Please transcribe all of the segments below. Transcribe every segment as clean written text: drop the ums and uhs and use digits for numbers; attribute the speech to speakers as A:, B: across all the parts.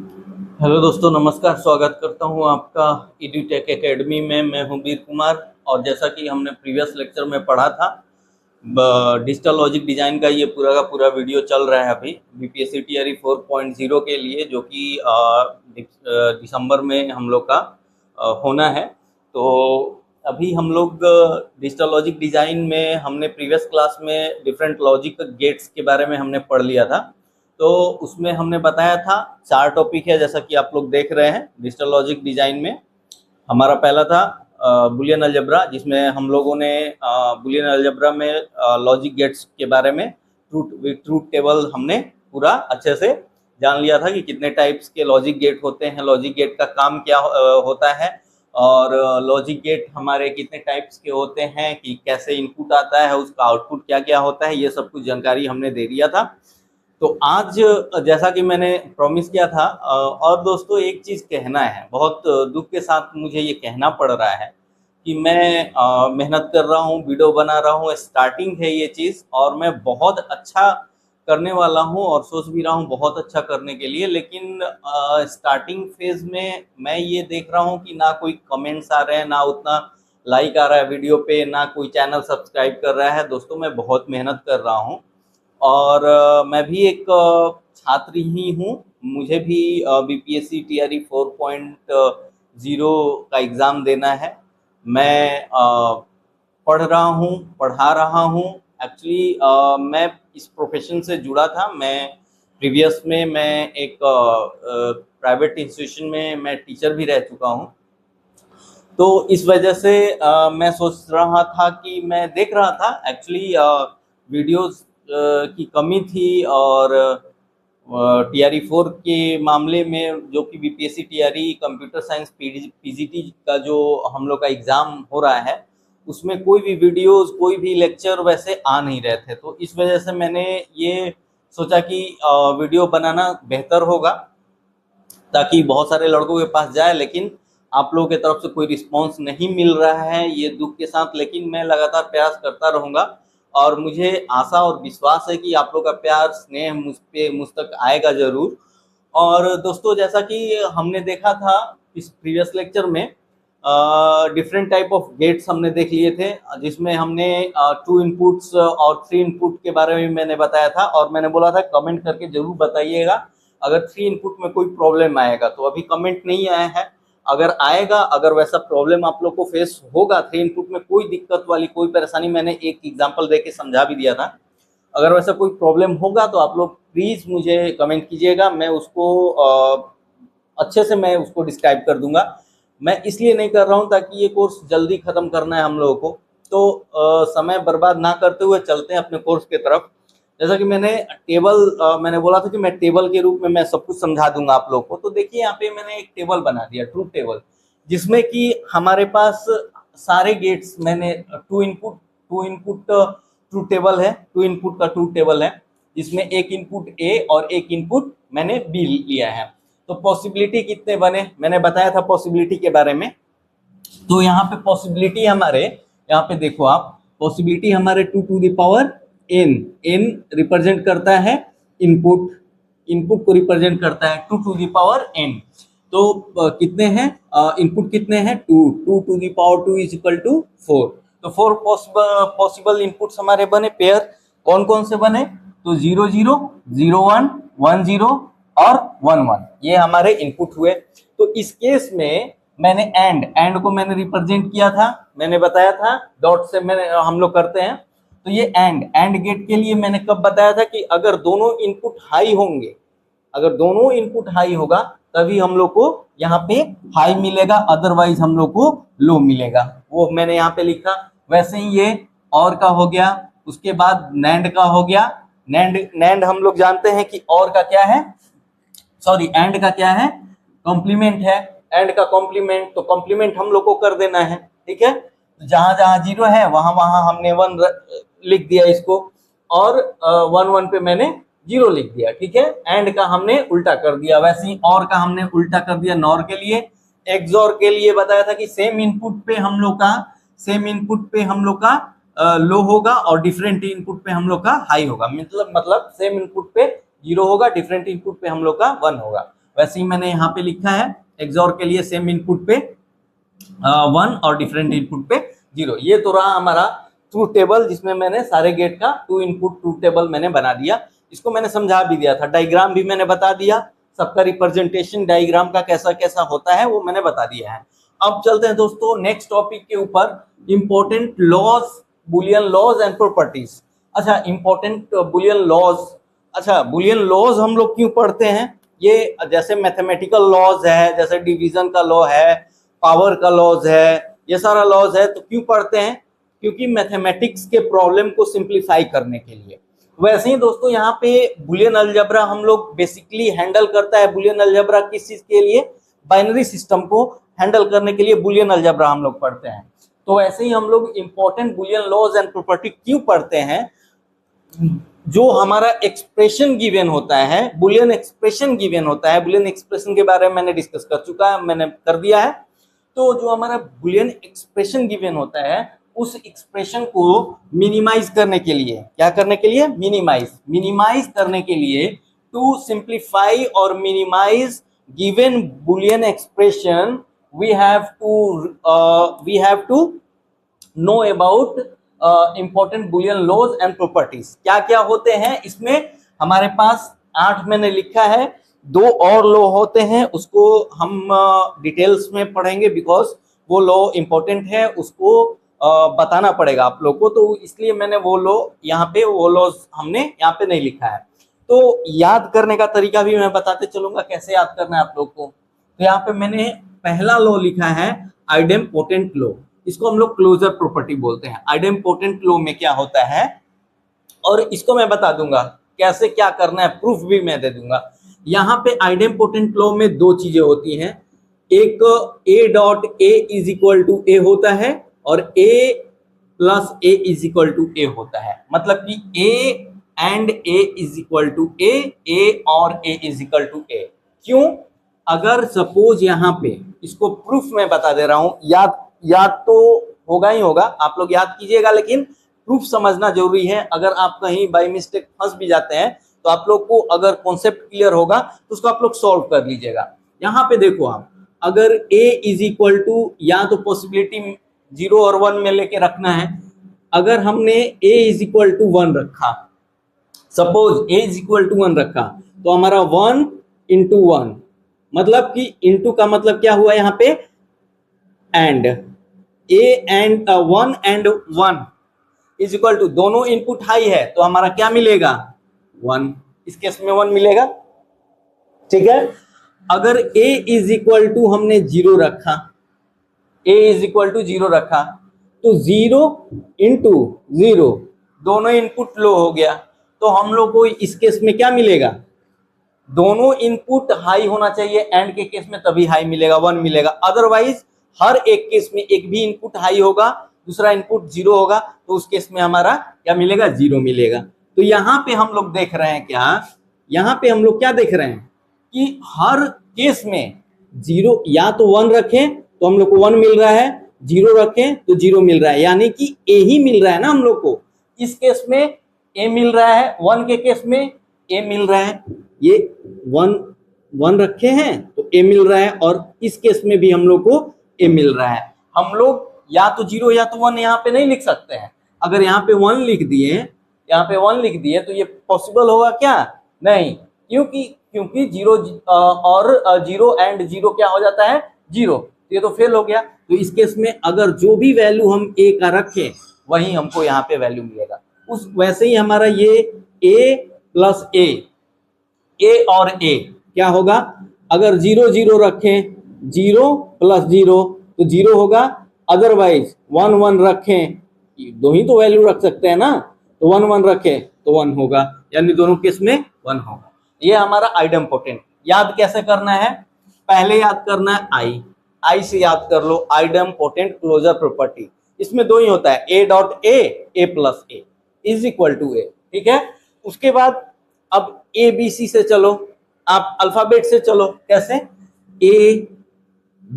A: Hello दोस्तों, नमस्कार। स्वागत करता हूं आपका एडुटेक एकेडमी में। मैं हूं वीर कुमार। और जैसा कि हमने प्रीवियस लेक्चर में पढ़ा था, डिजिटल लॉजिक डिज़ाइन का ये पूरा का पूरा वीडियो चल रहा है अभी बीपीएससी टीआरई 4.0 के लिए, जो कि दिसंबर में हम लोग का होना है। तो अभी हम लोग डिजिटल लॉजिक डिज़ाइन में हमने प्रीवियस क्लास में डिफरेंट लॉजिक गेट्स के बारे में हमने पढ़ लिया था। तो उसमें हमने बताया था 4 टॉपिक है, जैसा कि आप लोग देख रहे हैं। डिजिटल लॉजिक डिज़ाइन में हमारा पहला था बुलियन अलजेब्रा, जिसमें हम लोगों ने बुलियन अलजेब्रा में लॉजिक गेट्स के बारे में ट्रूथ टेबल हमने पूरा अच्छे से जान लिया था कि कितने टाइप्स के लॉजिक गेट होते हैं, लॉजिक गेट का काम क्या होता है, और लॉजिक गेट हमारे कितने टाइप्स के होते हैं, कि कैसे इनपुट आता है, उसका आउटपुट क्या क्या होता है, ये सब कुछ जानकारी हमने दे दिया था। तो आज जैसा कि मैंने प्रॉमिस किया था, और दोस्तों एक चीज़ कहना है, बहुत दुख के साथ मुझे ये कहना पड़ रहा है कि मैं मेहनत कर रहा हूँ, वीडियो बना रहा हूँ, स्टार्टिंग है ये चीज़, और मैं बहुत अच्छा करने वाला हूँ और सोच भी रहा हूँ बहुत अच्छा करने के लिए। लेकिन स्टार्टिंग फेज में मैं ये देख रहा हूँ कि ना कोई कमेंट्स आ रहे हैं, ना उतना लाइक आ रहा है वीडियो पे, ना कोई चैनल सब्सक्राइब कर रहा है। दोस्तों मैं बहुत मेहनत कर रहा हूँ, और मैं भी एक छात्र ही हूँ। मुझे भी बीपीएससी टीआरई 4.0 का एग्ज़ाम देना है। मैं पढ़ रहा हूँ, पढ़ा रहा हूँ। एक्चुअली मैं इस प्रोफेशन से जुड़ा था। मैं प्रीवियस में मैं एक प्राइवेट इंस्टीट्यूशन में मैं टीचर भी रह चुका हूँ। तो इस वजह से मैं सोच रहा था कि मैं देख रहा था एक्चुअली वीडियोस की कमी थी, और टीआरई 4 के मामले में, जो कि BPSC TRE computer science PGT का जो हम लोग का एग्ज़ाम हो रहा है, उसमें कोई भी वीडियोस, कोई भी लेक्चर वैसे आ नहीं रहे थे। तो इस वजह से मैंने ये सोचा कि वीडियो बनाना बेहतर होगा, ताकि बहुत सारे लड़कों के पास जाए। लेकिन आप लोगों की तरफ से कोई रिस्पांस नहीं मिल रहा है, ये दुख के साथ। लेकिन मैं लगातार प्रयास करता रहूँगा, और मुझे आशा और विश्वास है कि आप लोग का प्यार स्नेह मुझ तक आएगा ज़रूर। और दोस्तों, जैसा कि हमने देखा था इस प्रीवियस लेक्चर में, डिफरेंट टाइप ऑफ गेट्स हमने देख लिए थे, जिसमें हमने 2 इनपुट्स और 3 इनपुट के बारे में मैंने बताया था। और मैंने बोला था कमेंट करके ज़रूर बताइएगा अगर 3 इनपुट में कोई प्रॉब्लम आएगा। तो अभी कमेंट नहीं आया है, अगर आएगा, अगर वैसा प्रॉब्लम आप लोग को फेस होगा 3 इनपुट में, कोई दिक्कत वाली कोई परेशानी, मैंने एक एग्जांपल देके समझा भी दिया था। अगर वैसा कोई प्रॉब्लम होगा तो आप लोग प्लीज़ मुझे कमेंट कीजिएगा, मैं उसको अच्छे से मैं उसको डिस्क्राइब कर दूंगा। मैं इसलिए नहीं कर रहा हूँ ताकि ये कोर्स जल्दी ख़त्म करना है हम लोगों को। तो समय बर्बाद ना करते हुए चलते हैं अपने कोर्स की तरफ। जैसा कि मैंने बोला था कि मैं टेबल के रूप में मैं सब कुछ समझा दूंगा आप लोग को। तो देखिए यहाँ पे मैंने एक टेबल बना दिया, ट्रूथ टेबल, जिसमें कि हमारे पास सारे गेट्स, मैंने टू इनपुट ट्रूथ टेबल है, 2 इनपुट का ट्रूथ टेबल है, जिसमें एक इनपुट ए और एक इनपुट मैंने बी लिया है। तो पॉसिबिलिटी कितने बने, मैंने बताया था पॉसिबिलिटी के बारे में। तो यहाँ पे पॉसिबिलिटी हमारे, यहाँ पे देखो आप, पॉसिबिलिटी हमारे 2 to the power n, n represent करता है इनपुट, इनपुट को रिप्रेजेंट करता है 2 टू द पावर एन। तो कितने हैं इनपुट, कितने हैं 2, 2 to the power 2 is equal to 4। तो 4 पॉसिबल इनपुट्स हमारे बने। पेयर कौन कौन से बने, तो 0 0 0 1 1 0 और 1 1, ये हमारे इनपुट हुए। तो इस केस में मैंने एंड को मैंने रिप्रेजेंट किया था, मैंने बताया था डॉट से मैंने हम लोग करते हैं। तो ये एंड गेट के लिए मैंने कब बताया था कि अगर दोनों इनपुट हाई होंगे, अगर दोनों इनपुट हाई होगा तभी हम लोग को यहाँ पे हाई मिलेगा, अदरवाइज हम लोग को लो मिलेगा। वो मैंने यहाँ पे लिखा। वैसे ही ये और का हो गया, उसके बाद नैंड का हो गया। नैंड हम लोग जानते हैं कि और का क्या है, सॉरी एंड का क्या है, कॉम्प्लीमेंट है। एंड का कॉम्प्लीमेंट, तो कॉम्प्लीमेंट हम लोग को कर देना है, ठीक है। जहां जहां 0 है वहां वहां हमने 1 लिख दिया इसको, और 1 1 पे मैंने 0 लिख दिया, ठीक है। एंड का हमने उल्टा कर दिया, वैसे ही और का हमने उल्टा कर दिया नॉर के लिए। एक्सॉर के लिए बताया था कि सेम इनपुट पे हम लोग का लो होगा, और डिफरेंट इनपुट पे हम लोग का हाई होगा। मतलब सेम इनपुट पे 0 होगा, डिफरेंट इनपुट पे हम लोग का 1 होगा। वैसे ही मैंने यहाँ पे लिखा है एक्सॉर के लिए सेम इनपुट पे 1 और डिफरेंट इनपुट पे 0। ये तो रहा हमारा ट्रूथ टेबल, जिसमें मैंने सारे गेट का 2 इनपुट ट्रूथ टेबल मैंने बना दिया। इसको मैंने समझा भी दिया था, डायग्राम भी मैंने बता दिया, सबका रिप्रेजेंटेशन डायग्राम का कैसा कैसा होता है वो मैंने बता दिया है। अब चलते हैं दोस्तों नेक्स्ट टॉपिक के ऊपर, important laws, Boolean laws and properties. अच्छा, इंपॉर्टेंट बुलियन लॉज। अच्छा, बुलियन लॉज हम लोग क्यों पढ़ते हैं? ये जैसे मैथमेटिकल लॉज है, जैसे डिवीजन का लॉ है, पावर का लॉज है, ये सारा लॉज है, तो क्यों पढ़ते हैं? क्योंकि मैथमेटिक्स के प्रॉब्लम को सिंप्लीफाई करने के लिए। वैसे ही दोस्तों यहाँ पे बुलियन अलजेब्रा हम लोग बेसिकली हैंडल करता है। बुलियन अलजेब्रा किस चीज के लिए? बाइनरी सिस्टम को हैंडल करने के लिए बुलियन अलजेब्रा हम लोग पढ़ते हैं। तो ऐसे ही हम लोग important Boolean laws and property क्यों पढ़ते हैं? जो हमारा एक्सप्रेशन गिवन होता है, बुलियन एक्सप्रेशन गिवन होता है, बुलियन एक्सप्रेशन के बारे में मैंने डिस्कस कर चुका है, मैंने कर दिया है। तो जो हमारा बुलियन एक्सप्रेशन गिवन होता है, उस एक्सप्रेशन को मिनिमाइज करने के लिए, क्या करने के लिए? मिनिमाइज करने के लिए, टू सिंप्लीफाई और minimise given Boolean expression, we have to know about important Boolean laws and properties. क्या क्या होते हैं इसमें? हमारे पास 8 मैंने लिखा है, 2 और लॉ होते हैं, उसको हम डिटेल्स में पढ़ेंगे, बिकॉज वो लॉ इंपॉर्टेंट है, उसको बताना पड़ेगा आप लोग को, तो इसलिए मैंने वो लॉ यहाँ पे, वो लॉज हमने यहाँ पे नहीं लिखा है। तो याद करने का तरीका भी मैं बताते चलूंगा कैसे याद करना है आप लोग को। तो यहाँ पे मैंने पहला लॉ लिखा है आइडेम्पोटेंट लॉ, इसको हम लोग क्लोजर प्रॉपर्टी बोलते हैं। आइडेम्पोटेंट लॉ में क्या होता है, और इसको मैं बता दूंगा कैसे क्या करना है, प्रूफ भी मैं दे दूंगा। यहाँ पे आइडेम्पोटेंट लॉ में 2 चीजें होती हैं, एक A dot A is equal to A होता है, और A plus A is equal to A होता है। मतलब कि A and A is equal to A और A is equal to A. क्यों? अगर सपोज यहाँ पे, इसको प्रूफ मैं बता दे रहा हूं, याद तो होगा ही होगा, आप लोग याद कीजिएगा, लेकिन प्रूफ समझना जरूरी है। अगर आप कहीं बाय मिस्टेक फंस भी जाते हैं तो आप लोग को अगर कॉन्सेप्ट क्लियर होगा तो उसको आप लोग सॉल्व कर लीजिएगा। यहाँ पे देखो आप, अगर a इज इक्वल टू, या तो पॉसिबिलिटी 0 और 1 में लेके रखना है। अगर हमने a इज इक्वल टू 1 रखा, suppose a is equal to 1 रखा, तो हमारा 1 इंटू 1, मतलब कि इंटू का मतलब क्या हुआ यहाँ पे? And a and 1 and 1 is equal to, दोनों इनपुट हाई है तो हमारा क्या मिलेगा? 1। इस केस में 1 मिलेगा, ठीक है। अगर a इज इक्वल टू हमने 0 रखा, a इज इक्वल टू 0 रखा, तो 0 इंटू 0, दोनों इनपुट लो हो गया, तो हम लोग को इस केस में क्या मिलेगा? दोनों इनपुट हाई होना चाहिए, एंड के केस में तभी हाई मिलेगा, 1 मिलेगा। अदरवाइज हर एक केस में एक भी इनपुट हाई होगा, दूसरा इनपुट 0 होगा, तो उस केस में हमारा क्या मिलेगा? 0 मिलेगा। तो यहाँ पे हम लोग देख रहे हैं क्या, यहाँ पे हम लोग क्या देख रहे हैं कि हर केस में 0, या तो 1 रखें तो हम लोग को 1 मिल रहा है, 0 रखें तो 0 मिल रहा है, यानी कि a ही मिल रहा है ना हम लोग को। इस केस में a मिल रहा है, 1 के केस में a मिल रहा है, ये 1 रखे हैं तो a मिल रहा है, और इस केस में भी हम लोग को a मिल रहा है। हम लोग या तो 0 या तो 1 यहाँ पे नहीं लिख सकते हैं। अगर यहाँ पे 1 लिख दिए, यहाँ पे 1 लिख दिए, तो ये पॉसिबल होगा क्या? नहीं, क्योंकि 0 और 0 एंड 0 क्या हो जाता है? 0, ये तो फेल हो गया। तो इस केस में अगर जो भी वैल्यू हम a का रखें वही हमको यहाँ पे वैल्यू मिलेगा। उस वैसे ही हमारा ये a प्लस a और a क्या होगा? अगर 0 0 रखें, 0 प्लस 0 तो 0 होगा, अदरवाइज 1 1 रखें, 2 ही तो वैल्यू रख सकते हैं ना, तो 1 1 रखें तो 1 होगा, यानी दोनों केस में 1 होगा। ये हमारा आइडेम्पोटेंट। याद कैसे करना है? पहले याद करना है आई से याद कर लो, आइडेम्पोटेंट क्लोजर प्रॉपर्टी। इसमें 2 ही होता है, a dot a plus a is equal to a, ठीक है। उसके बाद अब a b c से चलो, आप अल्फाबेट से चलो। कैसे? a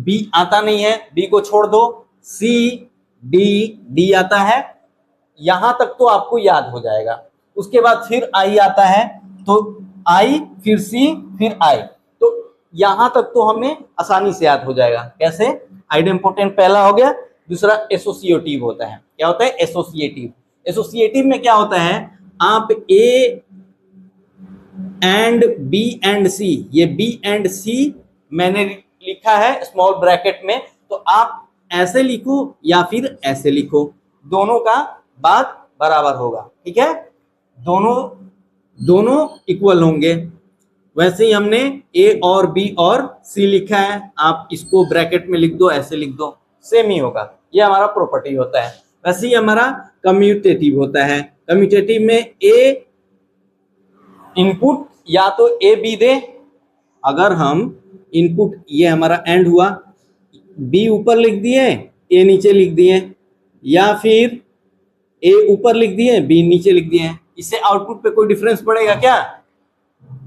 A: b आता नहीं है, b को छोड़ दो, c d आता है, यहां तक तो आपको याद हो जाएगा। उसके बाद फिर i आता है, तो i फिर c फिर i, तो यहां तक तो हमें आसानी से याद हो जाएगा। कैसे? आइडेम्पोटेंट पहला हो गया, दूसरा एसोसिएटिव होता है। क्या होता है? एसोसिएटिव। एसोसिएटिव में क्या होता है, आप ए एंड बी एंड सी, ये बी एंड सी मैंने लिखा है स्मॉल ब्रैकेट में, तो आप ऐसे लिखो या फिर ऐसे लिखो, दोनों का बात बराबर होगा। ठीक है, दोनों इक्वल होंगे। वैसे ही हमने ए और बी और सी लिखा है, आप इसको ब्रैकेट में लिख दो, ऐसे लिख दो, सेम ही होगा। ये हमारा प्रॉपर्टी होता है। वैसे ही हमारा कम्यूटेटिव होता है। कम्यूटेटिव में ए इनपुट या तो ए बी दे, अगर हम इनपुट, ये हमारा एंड हुआ, बी ऊपर लिख दिए ए नीचे लिख दिए, या फिर ए ऊपर लिख दिए बी नीचे लिख दिए, इससे आउटपुट पे कोई डिफरेंस पड़ेगा क्या?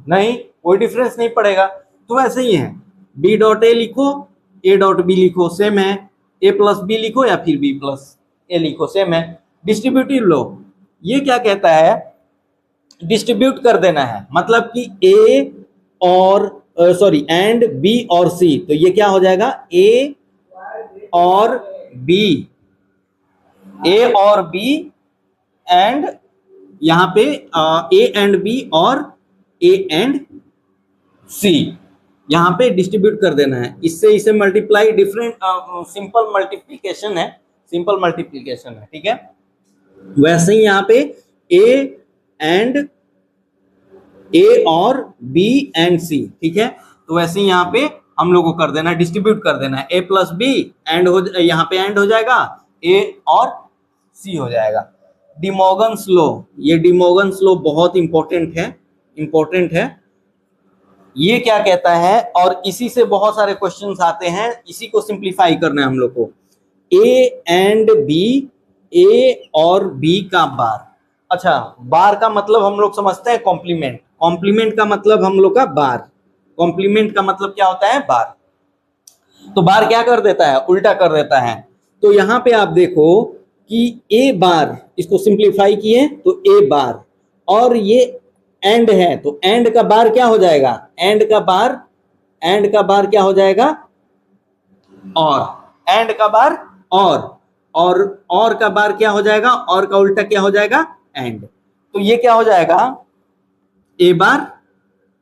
A: नहीं, कोई डिफरेंस नहीं पड़ेगा। तो वैसे ही है, बी डॉट ए लिखो, ए डॉट बी लिखो, सेम है। ए प्लस बी लिखो या फिर बी प्लस ए लिखो, सेम है। डिस्ट्रीब्यूटिव लो, ये क्या कहता है, डिस्ट्रीब्यूट कर देना है, मतलब कि ए और सॉरी एंड बी और सी, तो ये क्या हो जाएगा, ए और बी, ए और बी एंड यहां पे ए एंड बी और ए एंड सी, यहां पे डिस्ट्रीब्यूट कर देना है। इससे इसे मल्टीप्लाई, डिफरेंट सिंपल मल्टीप्लिकेशन है, सिंपल मल्टीप्लिकेशन है। ठीक है, वैसे ही यहां पे ए एंड ए और बी एंड सी, ठीक है, तो वैसे ही यहाँ पे हम लोग को कर देना है, डिस्ट्रीब्यूट कर देना है। ए प्लस बी एंड हो, यहाँ पे एंड हो जाएगा, ए और सी हो जाएगा। डिमॉर्गन्स लॉ, ये डिमॉर्गन्स लॉ बहुत इंपॉर्टेंट है। ये क्या कहता है, और इसी से बहुत सारे क्वेश्चंस आते हैं, इसी को सिंप्लीफाई करना है हम लोग को। ए एंड बी, ए और बी का बार। अच्छा, बार का मतलब हम लोग समझते हैं कॉम्प्लीमेंट, कॉम्प्लीमेंट का मतलब हम लोग का बार, कॉम्प्लीमेंट का मतलब क्या होता है, बार। तो बार क्या कर देता है, उल्टा कर देता है। तो यहां पे आप देखो कि ए बार, इसको सिंप्लीफाई किए तो ए बार, और ये एंड है तो एंड का बार क्या हो जाएगा, एंड का बार क्या हो जाएगा, और एंड का बार और का बार क्या हो जाएगा, और का उल्टा क्या हो जाएगा, एंड। तो ये क्या हो जाएगा, ए बार,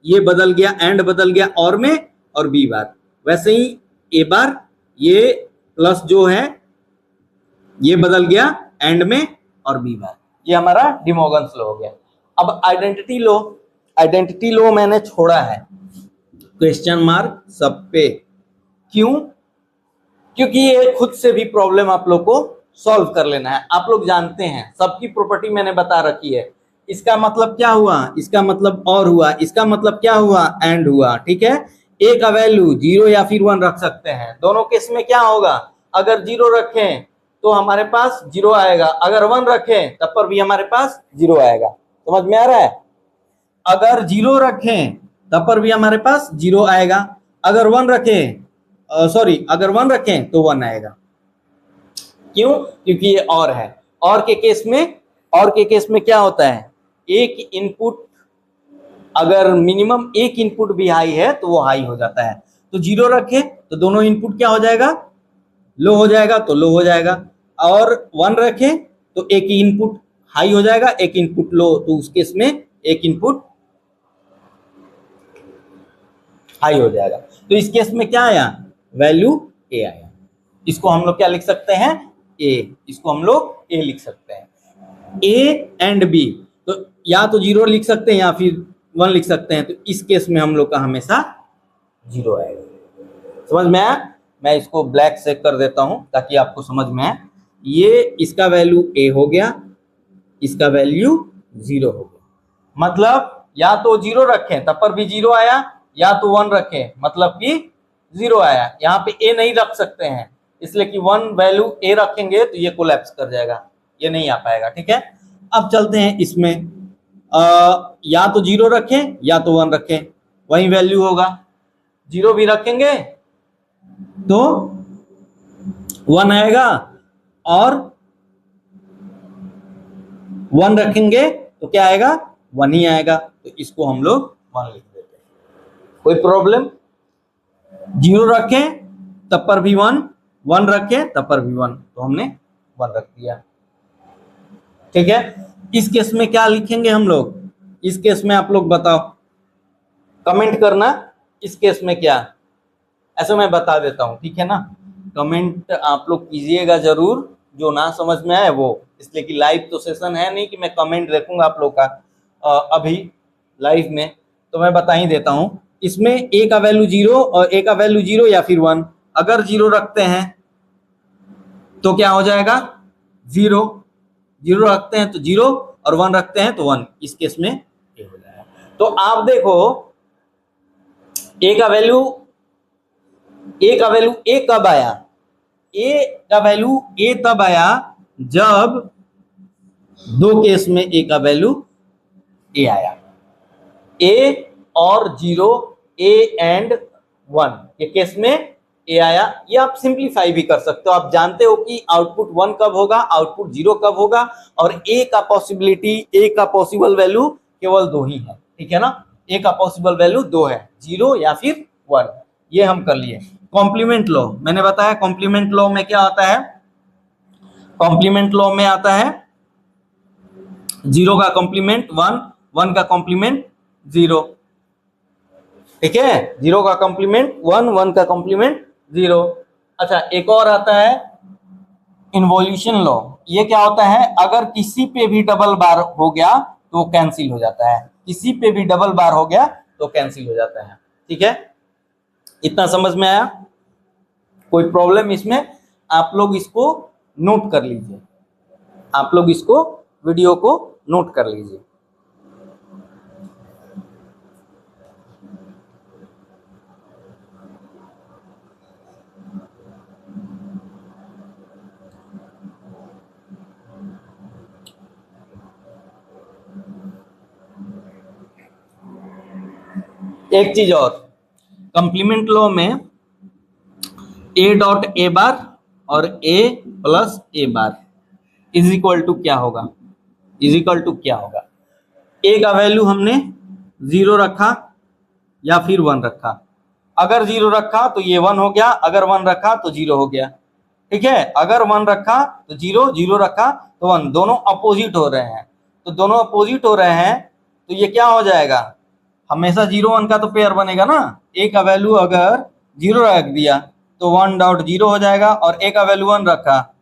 A: ये बदल गया, एंड बदल गया और में, और बी बार। वैसे ही ए बार, ये प्लस जो है ये बदल गया एंड में और बी बार। ये हमारा डिमॉर्गन्स लॉ हो गया। अब आइडेंटिटी लॉ मैंने छोड़ा है क्वेश्चन मार्क सब पे। क्यों? क्योंकि ये खुद से भी प्रॉब्लम आप लोग को सॉल्व कर लेना है। आप लोग जानते हैं सबकी प्रॉपर्टी मैंने बता रखी है। इसका मतलब क्या हुआ, इसका मतलब और हुआ, इसका मतलब क्या हुआ, एंड हुआ। ठीक है, ए का वैल्यू 0 या फिर 1 रख सकते हैं। दोनों केस में क्या होगा, अगर 0 रखें तो हमारे पास 0 आएगा, अगर 1 रखें तब पर भी हमारे पास 0 आएगा। समझ में आ रहा है? अगर 0 रखें तब पर भी हमारे पास 0 आएगा, अगर 1 रखें अगर 1 रखें तो 1 आएगा। क्यों? क्योंकि ये और है। और के केस में क्या होता है, एक इनपुट, अगर मिनिमम एक इनपुट भी हाई है तो वो हाई हो जाता है। तो 0 रखें तो दोनों इनपुट क्या हो जाएगा, लो हो जाएगा, तो लो हो जाएगा। और 1 रखें तो एक इनपुट हाई हो जाएगा, एक इनपुट लो, तो उस केस में एक इनपुट हाई हो जाएगा। तो इस केस में क्या आया, वैल्यू ए आया। इसको हम लोग क्या लिख सकते हैं, ए, इसको हम लोग ए लिख सकते हैं। ए एंड बी, तो या तो 0 लिख सकते हैं या फिर 1 लिख सकते हैं। तो इस केस में हम लोग का हमेशा 0 आएगा। समझ में आया? मैं इसको ब्लैक से कर देता हूं ताकि आपको समझ में आए। ये इसका वैल्यू ए हो गया, इसका वैल्यू 0 हो गया। मतलब या तो 0 रखें तब पर भी 0 आया, या तो 1 रखें मतलब कि 0 आया। यहाँ पे ए नहीं रख सकते हैं, इसलिए कि 1 वैल्यू ए रखेंगे तो ये कोलैप्स कर जाएगा, ये नहीं आ पाएगा। ठीक है, अब चलते हैं इसमें। या तो 0 रखें या तो 1 रखें, वही वैल्यू होगा। 0 भी रखेंगे तो 1 आएगा, और 1 रखेंगे तो क्या आएगा, 1 ही आएगा। तो इसको हम लोग 1 लिख देते हैं। कोई प्रॉब्लम? जीरो रखें तब पर भी वन, वन रखें तब पर भी वन, तो हमने वन रख दिया। ठीक है, इस केस में क्या लिखेंगे हम लोग? इस केस में आप लोग बताओ, कमेंट करना इस केस में क्या, ऐसे मैं बता देता हूं, ठीक है ना। कमेंट आप लोग कीजिएगा जरूर, जो ना समझ में आए वो, इसलिए कि लाइव तो सेशन है नहीं कि मैं कमेंट देखूंगा आप लोग का अभी लाइव में, तो मैं बता ही देता हूं। इसमें ए का वैल्यू जीरो और ए का वैल्यू जीरो या फिर वन, अगर जीरो रखते हैं तो क्या हो जाएगा? जीरो, जीरो रखते हैं तो जीरो और वन रखते हैं तो वन, इस केस में ए हो जाएगा। तो आप देखो ए का वैल्यू ए कब आया? ए का वैल्यू ए तब आया जब दो केस में ए का वैल्यू ए आया, ए और जीरो, ए एंड वन, ये केस में ए आया। ये आप सिंप्लीफाई भी कर सकते हो, आप जानते हो कि आउटपुट वन कब होगा, आउटपुट जीरो कब होगा, और ए का पॉसिबिलिटी, ए का पॉसिबल वैल्यू केवल दो ही है, ठीक है ना। ए का पॉसिबल वैल्यू दो है, जीरो या फिर वन, ये हम कर लिए। कॉम्प्लीमेंट लॉ मैंने बताया, कॉम्प्लीमेंट लॉ में क्या आता है? कॉम्प्लीमेंट लॉ में आता है जीरो का कॉम्प्लीमेंट वन, वन का कॉम्प्लीमेंट जीरो, ठीक है, जीरो का कॉम्प्लीमेंट वन, वन का कॉम्प्लीमेंट जीरो। अच्छा, एक और आता है इन्वोल्यूशन लॉ, ये क्या होता है? अगर किसी पे भी डबल बार हो गया तो कैंसिल हो जाता है, किसी पे भी डबल बार हो गया तो कैंसिल हो जाता है, ठीक है। इतना समझ में आया? कोई प्रॉब्लम इसमें? आप लोग इसको नोट कर लीजिए, आप लोग इसको वीडियो को नोट कर लीजिए। एक चीज और, कंप्लीमेंट लॉ में ए डॉट ए बार और A plus A bar is equal to क्या होगा? इज इक्वल टू क्या होगा? ए का वैल्यू हमने जीरो रखा या फिर वन रखा, अगर जीरो रखा तो ये वन हो गया, अगर वन रखा तो जीरो हो गया, ठीक है। अगर वन रखा तो जीरो, जीरो रखा तो वन, दोनों अपोजिट हो रहे हैं, तो दोनों अपोजिट हो रहे हैं तो ये क्या हो जाएगा? हमेशा जीरो वन का तो पेयर बनेगा ना। ए का वैल्यू अगर जीरो रख दिया तो वन डॉट जीरो हो जाएगा, और ए का वैल्यू वन रखा,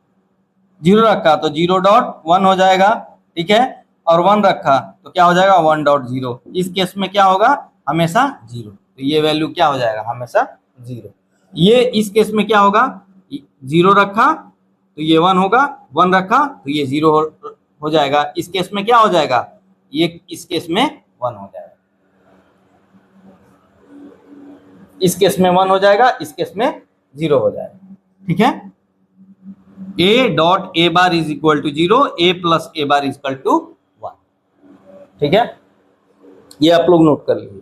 A: जीरो रखा तो जीरो डॉट वन हो जाएगा, ठीक है, और वन रखा तो क्या हो जाएगा? One dot zero. इस केस में क्या होगा? हमेशा जीरो, तो ये वैल्यू क्या हो जाएगा? हमेशा जीरो। ये इस केस में क्या होगा? जीरो रखा तो ये वन होगा, वन रखा तो ये जीरो हो जाएगा। इस केस में क्या हो जाएगा? ये इस केस में वन हो जाएगा, इस केस में वन हो जाएगा, इस केस में जीरो हो जाएगा, ठीक है। A dot A bar is equal to zero, A plus A bar is equal to one, ठीक है, ये आप लोग नोट कर लीजिए।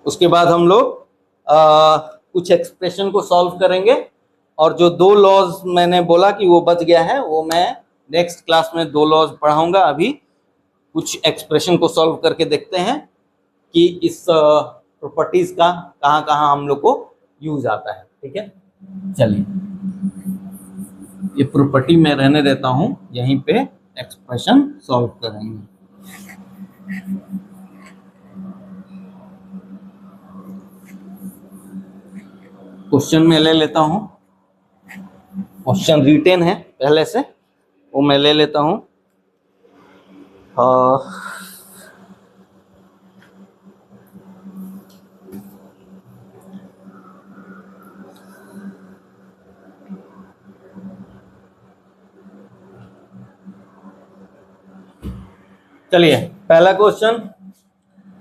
A: उसके बाद हम लोग कुछ एक्सप्रेशन को सॉल्व करेंगे, और जो दो लॉज मैंने बोला कि वो बच गया है, वो मैं नेक्स्ट क्लास में दो लॉज पढ़ाऊंगा। अभी कुछ एक्सप्रेशन को सॉल्व करके देखते हैं कि इस प्रॉपर्टीज का कहाँ कहाँ हम लोग को यूज आता है, ठीक है। चलिए, ये प्रॉपर्टी मैं रहने देता हूं, यहीं पे एक्सप्रेशन सॉल्व करेंगे। क्वेश्चन में ले लेता हूं, क्वेश्चन रिटेन है पहले से, वो मैं ले लेता हूं। चलिए, पहला क्वेश्चन,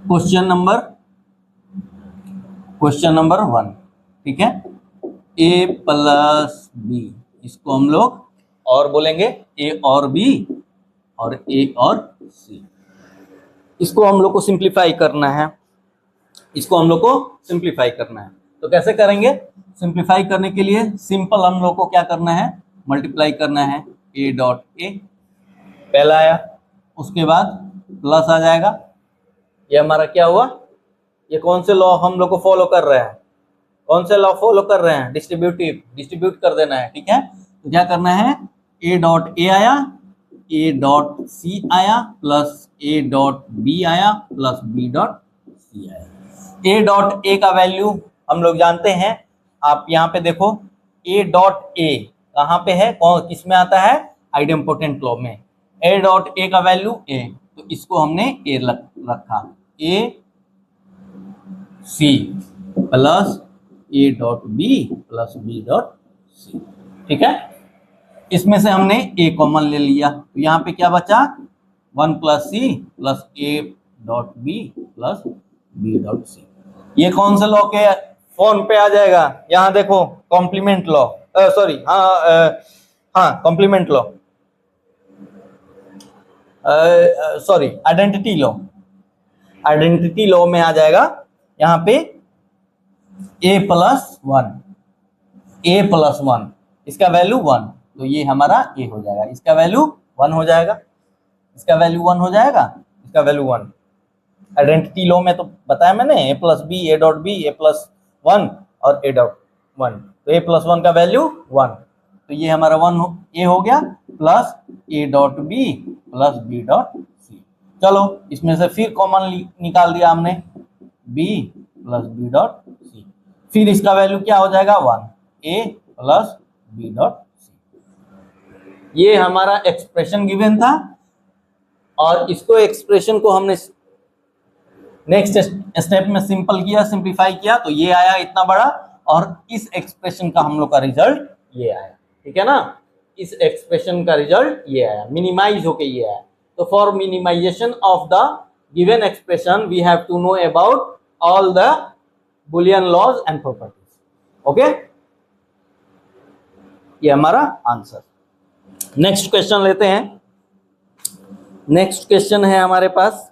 A: क्वेश्चन नंबर वन, ठीक है। ए प्लस बी, इसको हम लोग और बोलेंगे ए और बी और ए और सी। इसको हम लोग को सिंप्लीफाई करना है, इसको हम लोग को सिंप्लीफाई करना है। तो कैसे करेंगे? सिंप्लीफाई करने के लिए सिंपल हम लोग को क्या करना है? मल्टीप्लाई करना है। ए डॉट ए पहला आया, उसके बाद प्लस आ जाएगा, ये हमारा क्या हुआ? ये कौन से लॉ हम लोग को फॉलो कर रहे हैं? कौन से लॉ फॉलो कर रहे हैं? डिस्ट्रीब्यूट कर देना है, ठीक है। तो क्या करना है, ए डॉट ए आया, ए डॉट सी आया, प्लस ए डॉट बी आया, प्लस बी डॉट सी आया। ए डॉट ए का वैल्यू हम लोग जानते हैं, आप यहाँ पे देखो, ए डॉट ए कहाँ पे है, कौन किस में आता है, आइडेम्पोटेंट लॉ में। ए डॉट ए का वैल्यू ए, तो इसको हमने ए रखा, A C plus A dot B plus B dot C, ठीक है। इसमें से हमने ए कॉमन ले लिया, तो यहाँ पे क्या बचा, 1 plus C plus A dot B plus B dot C. ये कौन से लॉ के फॉर्म पे आ जाएगा, यहाँ देखो, कॉम्प्लीमेंट लॉ, सॉरी, हाँ complement law, sorry identity law, identity law में आ जाएगा। यहाँ पे a प्लस वन, इसका वैल्यू 1, तो ये हमारा a हो जाएगा, इसका वैल्यू 1 हो जाएगा, इसका वैल्यू 1 हो जाएगा, इसका वैल्यू 1। आइडेंटिटी लॉ में तो बताया मैंने, a plus B, A dot B, A plus 1 और ए डॉट 1, तो a प्लस 1 का वैल्यू 1, तो ये हमारा 1 a हो गया, plus a dot B plus B dot C. चलो इसमें से फिर कॉमन निकाल दिया हमने, b plus B dot C, फिर इसका वैल्यू क्या हो जाएगा, 1, a plus B dot C. ये हमारा एक्सप्रेशन गिवन था, और इसको एक्सप्रेशन को हमने नेक्स्ट स्टेप में सिंपल किया, सिंप्लीफाई किया, तो ये आया इतना बड़ा, और इस एक्सप्रेशन का हम लोग का रिजल्ट ये आया, ठीक है ना। इस एक्सप्रेशन का रिजल्ट ये आया, मिनिमाइज होके ये आया। तो for minimization of the given expression we have to know about all the Boolean laws and properties. Okay, ये हमारा आंसर। नेक्स्ट क्वेश्चन लेते हैं। नेक्स्ट क्वेश्चन है हमारे पास,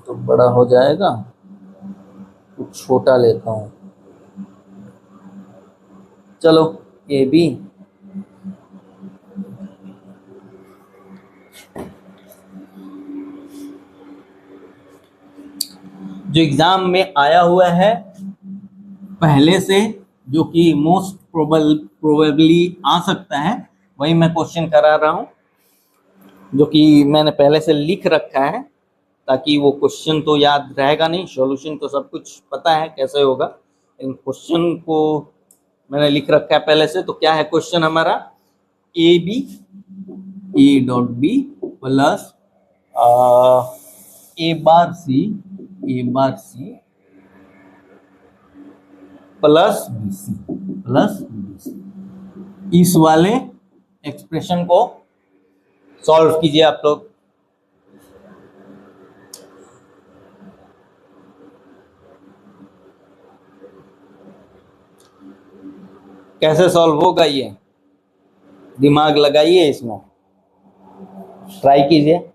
A: तो बड़ा हो जाएगा, कुछ छोटा लेता हूं, चलो ए बी। जो एग्जाम में आया हुआ है पहले से, जो कि मोस्ट प्रोबेबली आ सकता है, वही मैं क्वेश्चन करा रहा हूं, जो कि मैंने पहले से लिख रखा है, ताकि वो क्वेश्चन तो याद रहेगा नहीं, सॉल्यूशन तो सब कुछ पता है कैसे होगा, इन क्वेश्चन को मैंने लिख रखा है पहले से। तो क्या है क्वेश्चन हमारा, A B, A dot B plus A bar C plus B C. इस वाले एक्सप्रेशन को सॉल्व कीजिए आप लोग। कैसे सॉल्व होगा ये, दिमाग लगाइए, इसमें ट्राई कीजिए।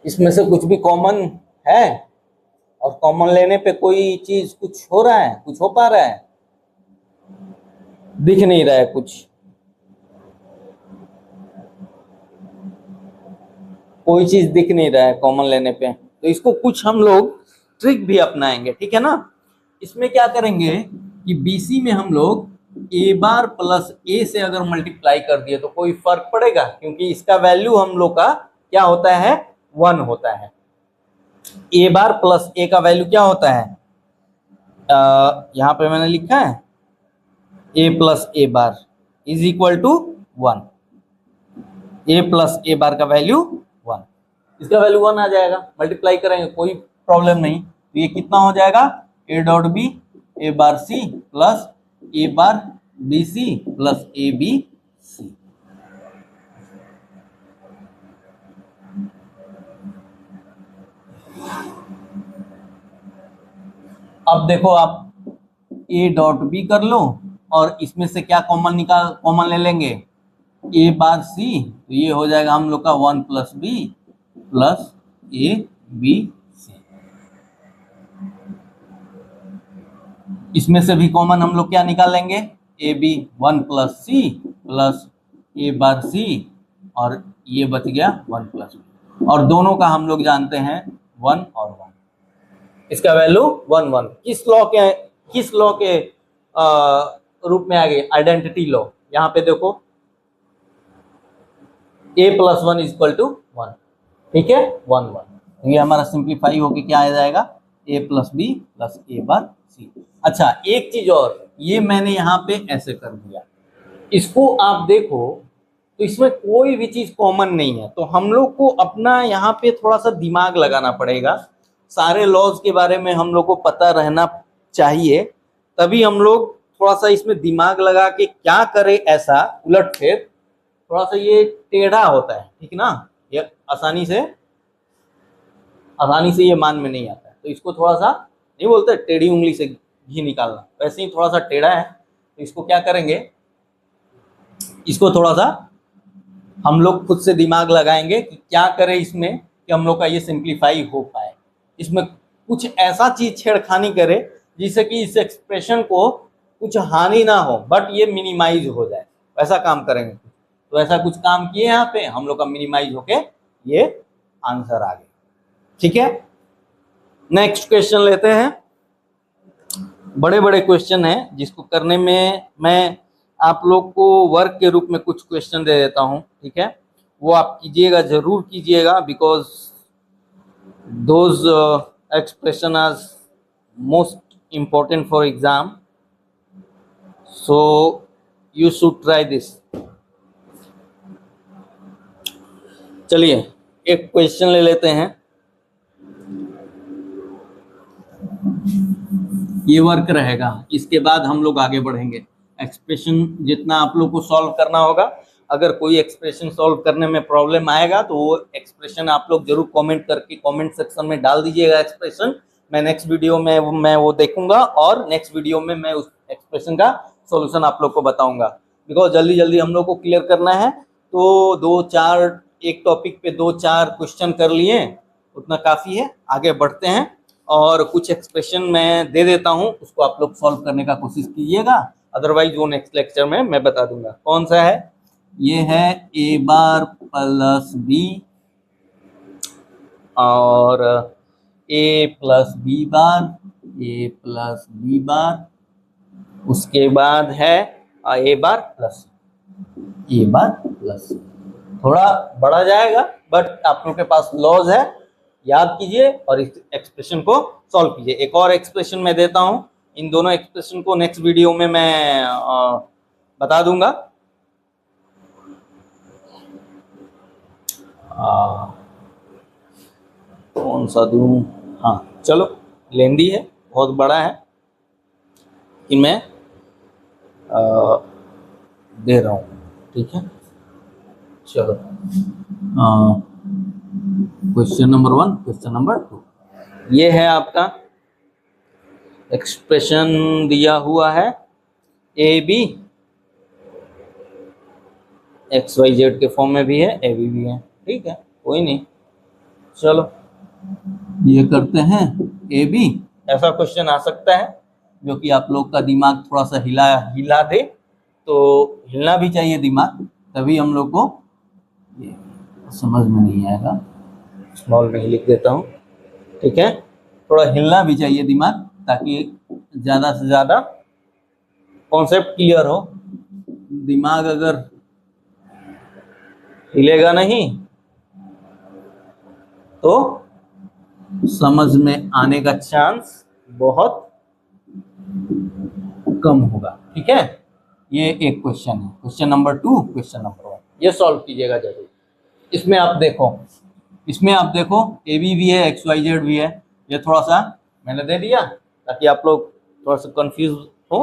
A: इसमें से कुछ भी कॉमन है, और कॉमन लेने पे कोई चीज कुछ हो रहा है, कुछ हो पा रहा है, दिख नहीं रहा है कुछ, कोई चीज दिख नहीं रहा है कॉमन लेने पे, तो इसको कुछ हम लोग ट्रिक भी अपनाएंगे, ठीक है ना। इसमें क्या करेंगे कि बीसी में हम लोग ए बार प्लस ए से अगर मल्टीप्लाई कर दिए तो कोई फर्क पड़ेगा, क्योंकि इसका वैल्यू हम लोग का क्या होता है, 1 होता है। ए बार प्लस ए का वैल्यू क्या होता है, यहां पे मैंने लिखा है A plus A bar is equal to 1, A plus A bar का वैल्यू 1, इसका वैल्यू 1 आ जाएगा, मल्टीप्लाई करेंगे कोई प्रॉब्लम नहीं। तो ये कितना हो जाएगा, A dot B A bar C plus A bar B C plus A B C. अब देखो आप ए डॉट बी कर लो, और इसमें से क्या कॉमन ले लेंगे, ए बार सी, तो ये हो जाएगा हम लोग का 1 plus B plus A B C. इसमें से भी कॉमन हम लोग क्या निकालेंगे, A B 1 plus C plus A bar C, और ये बच गया 1 प्लस बी, और दोनों का हम लोग जानते हैं 1 और 1, इसका वैल्यू 1 1। किस लॉ के रूप में आ गई, आइडेंटिटी लॉ। यहाँ पे देखो a प्लस 1 इक्वल टू 1, ठीक है 1 1। ये हमारा सिंप्लीफाई होके क्या आ जाएगा, a plus B plus A bar सी। अच्छा एक चीज और, ये मैंने यहाँ पे ऐसे कर दिया, इसको आप देखो तो इसमें कोई भी चीज कॉमन नहीं है, तो हम लोग को अपना यहाँ पे थोड़ा सा दिमाग लगाना पड़ेगा। सारे लॉज के बारे में हम लोग को पता रहना चाहिए, तभी हम लोग थोड़ा सा इसमें दिमाग लगा के क्या करें, ऐसा उलट फेर थोड़ा सा ये टेढ़ा होता है, ठीक ना, ये आसानी से ये मान में नहीं आता है, तो इसको थोड़ा सा नहीं बोलते टेढ़ी उंगली से घी निकालना, वैसे ही थोड़ा सा टेढ़ा है, तो इसको क्या करेंगे, इसको थोड़ा सा हम लोग खुद से दिमाग लगाएंगे कि क्या करें इसमें कि हम लोग का ये सिंप्लीफाई हो पाए। इसमें कुछ ऐसा चीज छेड़खानी करे जिससे कि इस एक्सप्रेशन को कुछ हानि ना हो, बट ये मिनिमाइज हो जाए, वैसा काम करेंगे। तो ऐसा कुछ काम किए यहाँ पे, हम लोग का मिनिमाइज होके ये आंसर आ गया, ठीक है। नेक्स्ट क्वेश्चन लेते हैं। बड़े बड़े क्वेश्चन हैं जिसको करने में मैं आप लोग को वर्क के रूप में कुछ क्वेश्चन दे देता हूं, ठीक है, वो आप कीजिएगा, जरूर कीजिएगा, because those expression are most important for exam, so you should try this. चलिए एक क्वेश्चन ले लेते हैं, ये वर्क रहेगा, इसके बाद हम लोग आगे बढ़ेंगे। एक्सप्रेशन जितना आप लोग को सॉल्व करना होगा, अगर कोई एक्सप्रेशन सॉल्व करने में प्रॉब्लम आएगा तो वो एक्सप्रेशन आप लोग जरूर कमेंट करके कमेंट सेक्शन में डाल दीजिएगा एक्सप्रेशन। मैं नेक्स्ट वीडियो में मैं वो देखूंगा, और नेक्स्ट वीडियो में मैं उस एक्सप्रेशन का सॉल्यूशन आप लोग को बताऊंगा, बिकॉज जल्दी जल्दी हम लोग को क्लियर करना है। तो 2-4 एक टॉपिक पे 2-4 क्वेश्चन कर लिए, उतना काफ़ी है। आगे बढ़ते हैं, और कुछ एक्सप्रेशन मैं दे देता हूं, उसको आप लोग सॉल्व करने का कोशिश कीजिएगा, अदरवाइज वो नेक्स्ट लेक्चर में मैं बता दूंगा। कौन सा है, ये है ए बार प्लस बी और A plus B bar, A plus B बार, उसके बाद है ए bar plus A bar plus. थोड़ा बढ़ा जाएगा, बट आप लोग के पास लॉज है, याद कीजिए और इस एक्सप्रेशन को सॉल्व कीजिए। एक और एक्सप्रेशन मैं देता हूं, इन दोनों एक्सप्रेशन को नेक्स्ट वीडियो में मैं बता दूंगा। कौन सा दूं, हाँ चलो, लेंदी है, बहुत बड़ा है कि मैं दे रहा हूँ, ठीक है। चलो क्वेश्चन नंबर 1, क्वेश्चन नंबर 2, ये है आपका एक्सप्रेशन दिया हुआ है A B, X Y Z के फॉर्म में भी है, ए बी भी है, ठीक है, कोई नहीं। चलो ये करते हैं ए बी। ऐसा क्वेश्चन आ सकता है जो कि आप लोग का दिमाग थोड़ा सा हिला दे, तो हिलना भी चाहिए दिमाग, तभी हम लोग को समझ में नहीं आएगा। स्मॉल में ही लिख देता हूँ, ठीक है, थोड़ा हिलना भी चाहिए दिमाग, ताकि ज़्यादा से ज़्यादा कॉन्सेप्ट क्लियर हो। दिमाग अगर हिलेगा नहीं तो समझ में आने का चांस बहुत कम होगा, ठीक है। ये एक क्वेश्चन है, क्वेश्चन नंबर 2, क्वेश्चन नंबर 1, ये सॉल्व कीजिएगा जरूर। इसमें आप देखो ए बी भी है, एक्स वाई जेड भी है, ये थोड़ा सा मैंने दे दिया ताकि आप लोग थोड़ा सा कंफ्यूज हो,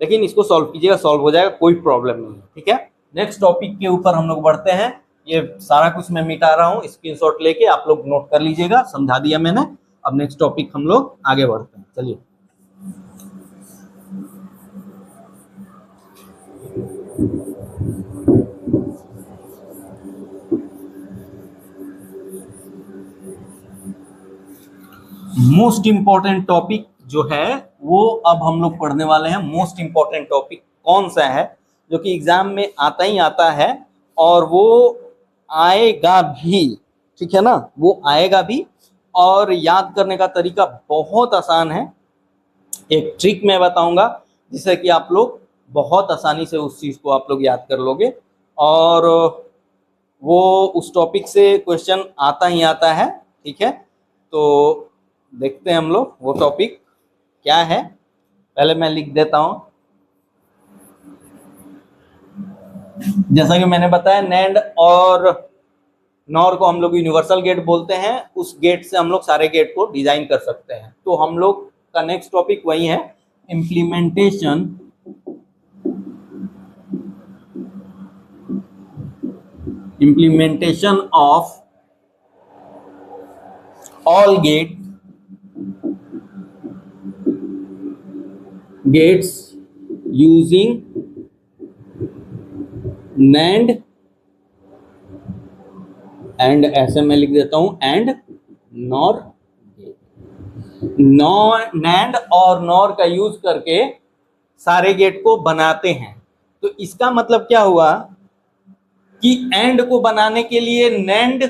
A: लेकिन इसको सॉल्व कीजिएगा, सॉल्व हो जाएगा, कोई प्रॉब्लम नहीं है, ठीक है। नेक्स्ट टॉपिक के ऊपर हम लोग बढ़ते हैं। ये सारा कुछ मैं मिटा रहा हूँ, स्क्रीनशॉट लेके आप लोग नोट कर लीजिएगा, समझा दिया मैंने। अब नेक्स्ट टॉपिक हम लोग आगे बढ़ते हैं, चलिए। मोस्ट इंपॉर्टेंट टॉपिक जो है वो अब हम लोग पढ़ने वाले हैं। मोस्ट इंपॉर्टेंट टॉपिक कौन सा है जो कि एग्जाम में आता ही आता है और वो आएगा भी, ठीक है ना, वो आएगा भी। और याद करने का तरीका बहुत आसान है। एक ट्रिक मैं बताऊंगा जिससे कि आप लोग बहुत आसानी से उस चीज को आप लोग याद कर लोगे और वो उस टॉपिक से क्वेश्चन आता ही आता है, ठीक है। तो देखते हैं हम लोग वो टॉपिक क्या है। पहले मैं लिख देता हूं। जैसा कि मैंने बताया, नैंड और नॉर को हम लोग यूनिवर्सल गेट बोलते हैं। उस गेट से हम लोग सारे गेट को डिजाइन कर सकते हैं। तो हम लोग का नेक्स्ट टॉपिक वही है, implementation of all gates using NAND and, ऐसे मैं लिख देता हूं, एंड NOR गेट। NAND और NOR का यूज करके सारे गेट को बनाते हैं। तो इसका मतलब क्या हुआ कि एंड को बनाने के लिए NAND,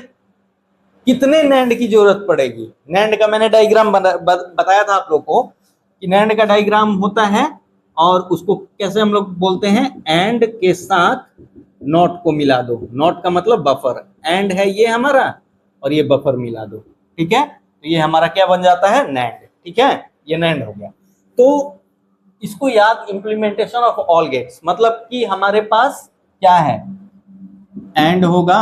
A: कितने NAND की जरूरत पड़ेगी। NAND का मैंने डायग्राम बताया था आप लोग को कि NAND का डायग्राम होता है और उसको कैसे हम लोग बोलते हैं, एंड के साथ नॉट को मिला दो। नॉट का मतलब बफर, एंड है ये हमारा और ये बफर मिला दो, ठीक है। तो ये हमारा क्या बन जाता है, NAND, ठीक है। ये NAND हो गया। तो इसको याद, इम्प्लीमेंटेशन ऑफ ऑल गेट्स, मतलब कि हमारे पास क्या है, एंड होगा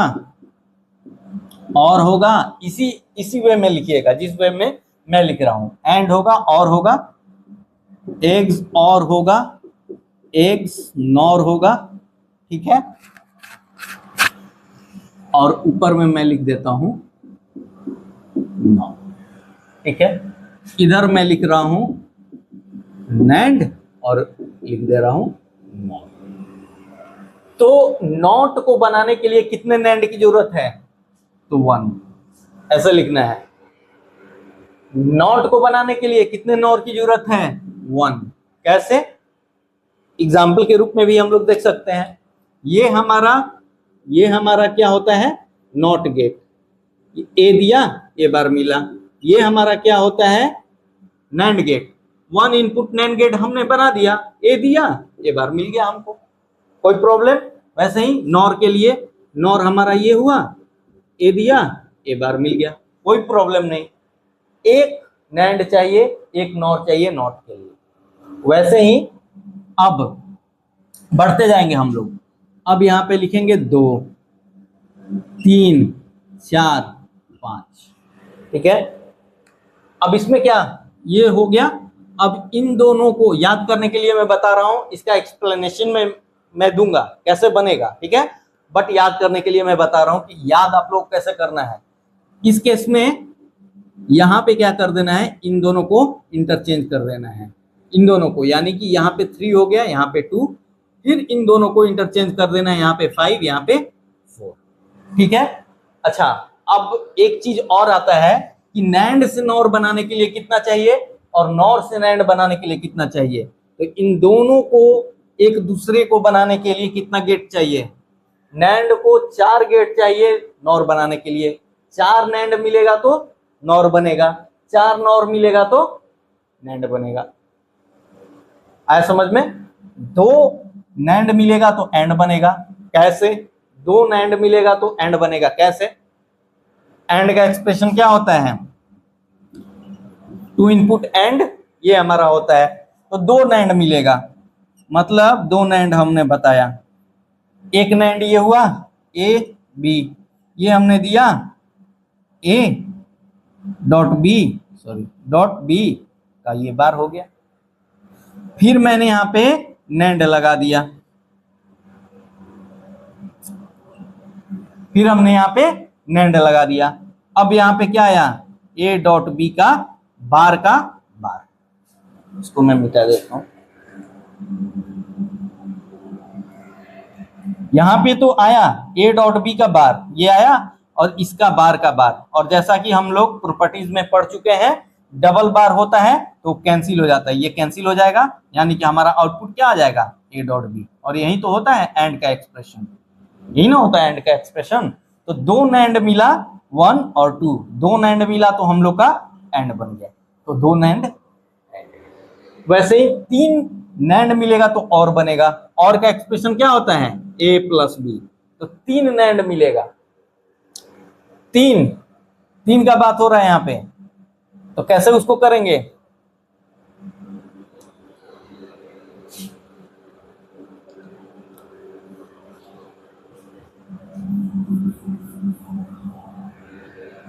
A: और होगा, इसी वे में लिखिएगा जिस वे में मैं लिख रहा हूं। एंड होगा और होगा, एग्स और होगा, एग्स नॉर होगा, ठीक है। और ऊपर में मैं लिख देता हूं नॉर, ठीक है। इधर मैं लिख रहा हूं NAND और लिख दे रहा हूं नॉर। तो नॉट को बनाने के लिए कितने NAND की जरूरत है, तो 1, ऐसा लिखना है। नॉट को बनाने के लिए कितने नॉर की जरूरत है, 1। कैसे, एग्जाम्पल के रूप में भी हम लोग देख सकते हैं। ये हमारा क्या होता है, नॉट गेट। ए दिया, ए बार मिला। ये हमारा क्या होता है, NAND gate. 1 input NAND gate हमने बना दिया, ए दिया, ए बार मिल गया हमको, कोई प्रॉब्लम। वैसे ही नॉर के लिए, नॉर हमारा ये हुआ, ए दिया, ए बार मिल गया, कोई प्रॉब्लम नहीं। एक NAND चाहिए, एक नॉर चाहिए नॉट के लिए। वैसे ही अब बढ़ते जाएंगे हम लोग। अब यहां पे लिखेंगे 2, 3, 4, 5, ठीक है। अब इसमें क्या, ये हो गया। अब इन दोनों को याद करने के लिए मैं बता रहा हूं, इसका एक्सप्लेनेशन में मैं दूंगा कैसे बनेगा, ठीक है। बट याद करने के लिए मैं बता रहा हूं कि याद आप लोग कैसे करना है। इस केस में यहां पे क्या कर देना है, इन दोनों को इंटरचेंज कर देना है। इन दोनों को, यानी कि यहाँ पे 3 हो गया, यहाँ पे 2, फिर इन दोनों को इंटरचेंज कर देना है, यहाँ पे 5, यहाँ पे 4, ठीक है। अच्छा, अब एक चीज और आता है कि NAND से NOR बनाने के लिए कितना चाहिए और NOR से NAND बनाने के लिए कितना चाहिए। तो इन दोनों को एक दूसरे को बनाने के लिए कितना गेट चाहिए, NAND को 4 गेट चाहिए NOR बनाने के लिए। 4 NAND मिलेगा तो NOR बनेगा, 4 NOR मिलेगा तो NAND बनेगा। आया समझ में। 2 NAND मिलेगा तो AND बनेगा। कैसे, 2 NAND मिलेगा तो AND बनेगा, कैसे। AND का एक्सप्रेशन क्या होता है, 2 इनपुट AND, ये हमारा होता है। तो 2 NAND मिलेगा, मतलब 2 NAND हमने बताया। एक NAND ये हुआ A B, ये हमने दिया A डॉट B का ये बार हो गया। फिर मैंने यहां पे NAND लगा दिया, फिर हमने यहां पे NAND लगा दिया। अब यहां पे क्या आया, A डॉट B का बार। इसको मैं मिटा देता हूं। यहां पे तो आया A डॉट B का बार, ये आया, और इसका बार का बार। और जैसा कि हम लोग प्रॉपर्टीज में पढ़ चुके हैं डबल बार होता है तो कैंसिल हो जाता है, ये कैंसिल हो जाएगा, यानी कि हमारा आउटपुट क्या आ जाएगा, ए डॉट बी। और यही तो होता है एंड का एक्सप्रेशन, यही ना होता है एंड का एक्सप्रेशन। तो दो नैंड मिला 1 और 2, दो नैंड मिला तो हम लोग का एंड बन गया, तो दो नैंड। वैसे ही 3 नैंड मिलेगा तो और बनेगा, और का एक्सप्रेशन क्या होता है, ए प्लस बी, तो 3 नैंड मिलेगा। 3 का बात हो रहा है यहाँ पे, तो कैसे उसको करेंगे,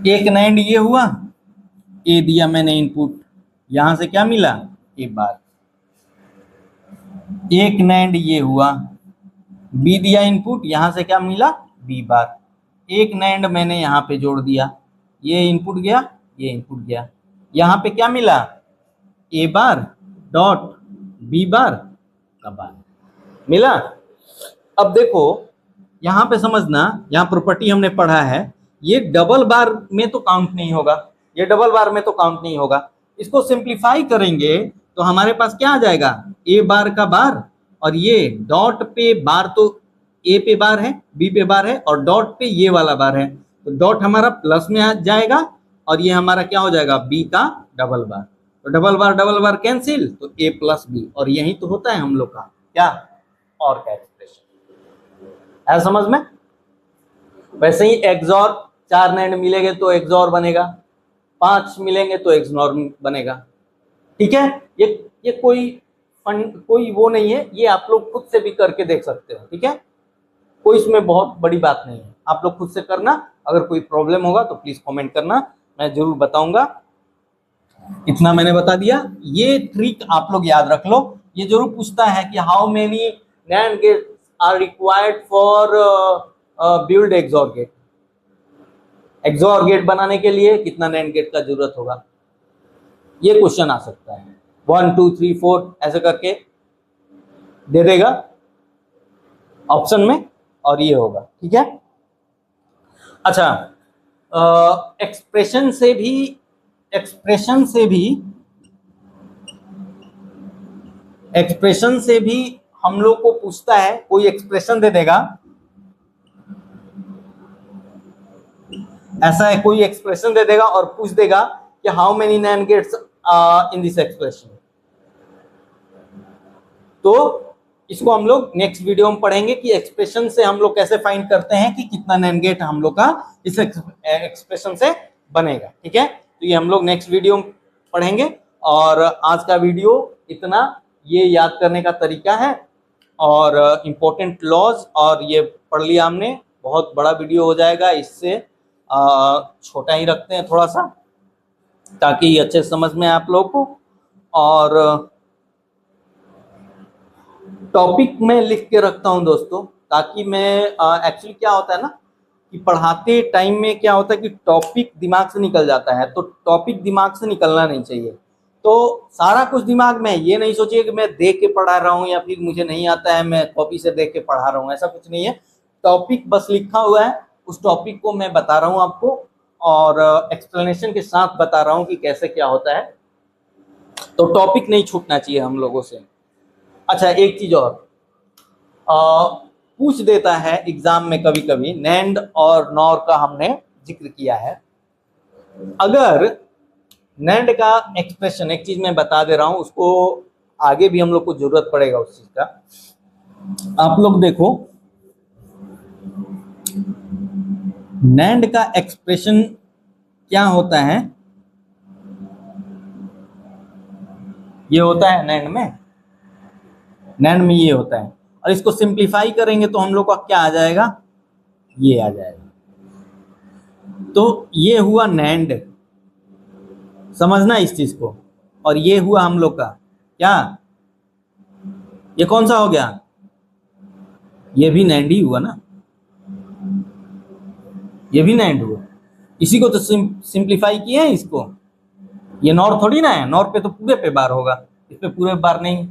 A: एक नैंड ये हुआ, ए दिया मैंने इनपुट, यहां से क्या मिला, ए बार। एक नैंड ये हुआ, बी दिया इनपुट, यहां से क्या मिला, बी बार। एक नैंड मैंने यहां पे जोड़ दिया, ये इनपुट गया, ये इनपुट गया, यहां पे क्या मिला, ए बार डॉट बी बार का बार मिला। अब देखो यहां पे समझना, यहां प्रॉपर्टी हमने पढ़ा है, ये डबल बार में तो काउंट नहीं होगा, ये डबल बार में तो काउंट नहीं होगा। इसको सिंप्लीफाई करेंगे तो हमारे पास क्या आ जाएगा, ए बार का बार, और ये डॉट पे बार तो ए पे बार है, बी पे बार है, और डॉट पे ये वाला बार है, तो डॉट हमारा प्लस में आ जाएगा, और ये हमारा क्या हो जाएगा, बी का डबल बार। तो डबल बार कैंसिल, तो ए प्लस बी, और यही तो होता है हम लोग का क्या, और का एक्सप्रेशन है समझ में। वैसे ही एक्सॉर, 4 नैंड मिलेंगे तो एक्सॉर बनेगा, 5 मिलेंगे तो एक्सनॉर बनेगा, ठीक है। ये कोई वो नहीं है, ये आप लोग खुद से भी करके देख सकते हो, ठीक है, कोई इसमें बहुत बड़ी बात नहीं है, आप लोग खुद से करना। अगर कोई प्रॉब्लम होगा तो प्लीज कमेंट करना, मैं जरूर बताऊंगा। इतना मैंने बता दिया, ये ट्रिक आप लोग याद रख लो। ये जरूर पूछता है कि how many NAND gates are required for build XOR gate, XOR gate बनाने के लिए कितना नैंड गेट का जरूरत होगा, ये क्वेश्चन आ सकता है। 1 2 3 4 ऐसे करके दे देगा ऑप्शन में, और ये होगा, ठीक है। अच्छा, एक्सप्रेशन से भी हम लोग को पूछता है, कोई एक्सप्रेशन दे देगा, ऐसा है, कोई एक्सप्रेशन दे देगा और पूछ देगा कि how many NAND gates in this expression. तो इसको हम लोग नेक्स्ट वीडियो में पढ़ेंगे कि एक्सप्रेशन से हम लोग कैसे फाइंड करते हैं कि कितना नैंड गेट हम लोग का इस एक्सप्रेशन से बनेगा, ठीक है। तो ये हम लोग नेक्स्ट वीडियो में पढ़ेंगे, और आज का वीडियो इतना, ये याद करने का तरीका है, और इम्पोर्टेंट लॉज, और ये पढ़ लिया हमने। बहुत बड़ा वीडियो हो जाएगा, इससे छोटा ही रखते हैं थोड़ा सा, ताकि अच्छे समझ में आप लोग को। और टॉपिक में लिख के रखता हूं दोस्तों, ताकि मैं एक्चुअली क्या होता है ना कि पढ़ाते टाइम में क्या होता है कि टॉपिक दिमाग से निकल जाता है, तो टॉपिक दिमाग से निकलना नहीं चाहिए। तो सारा कुछ दिमाग में, ये नहीं सोचिए कि मैं देख के पढ़ा रहा हूँ या फिर मुझे नहीं आता है मैं कॉपी से देख के पढ़ा रहा हूँ, ऐसा कुछ नहीं है। टॉपिक बस लिखा हुआ है, उस टॉपिक को मैं बता रहा हूँ आपको, और एक्सप्लेनेशन के साथ बता रहा हूँ कि कैसे क्या होता है। तो टॉपिक नहीं छूटना चाहिए हम लोगों से। अच्छा, एक चीज और पूछ देता है एग्जाम में कभी कभी, नैंड और नॉर का हमने जिक्र किया है। अगर नैंड का एक्सप्रेशन, एक चीज मैं बता दे रहा हूं, उसको आगे भी हम लोग को जरूरत पड़ेगा उस चीज का। आप लोग देखो, नैंड का एक्सप्रेशन क्या होता है, ये होता है नैंड में ये होता है, और इसको सिंप्लीफाई करेंगे तो हम लोग का क्या आ जाएगा, ये आ जाएगा। तो ये हुआ नैंड, समझना इस चीज को, और ये हुआ हम लोग का क्या, ये कौन सा हो गया, ये भी नैंड ही हुआ ना, ये भी नैंड हुआ। इसी को तो सिंप्लीफाई किए हैं इसको, ये नॉर थोड़ी ना है, नॉर पे तो पूरे पे बार होगा, इस पे पूरे बार नहीं।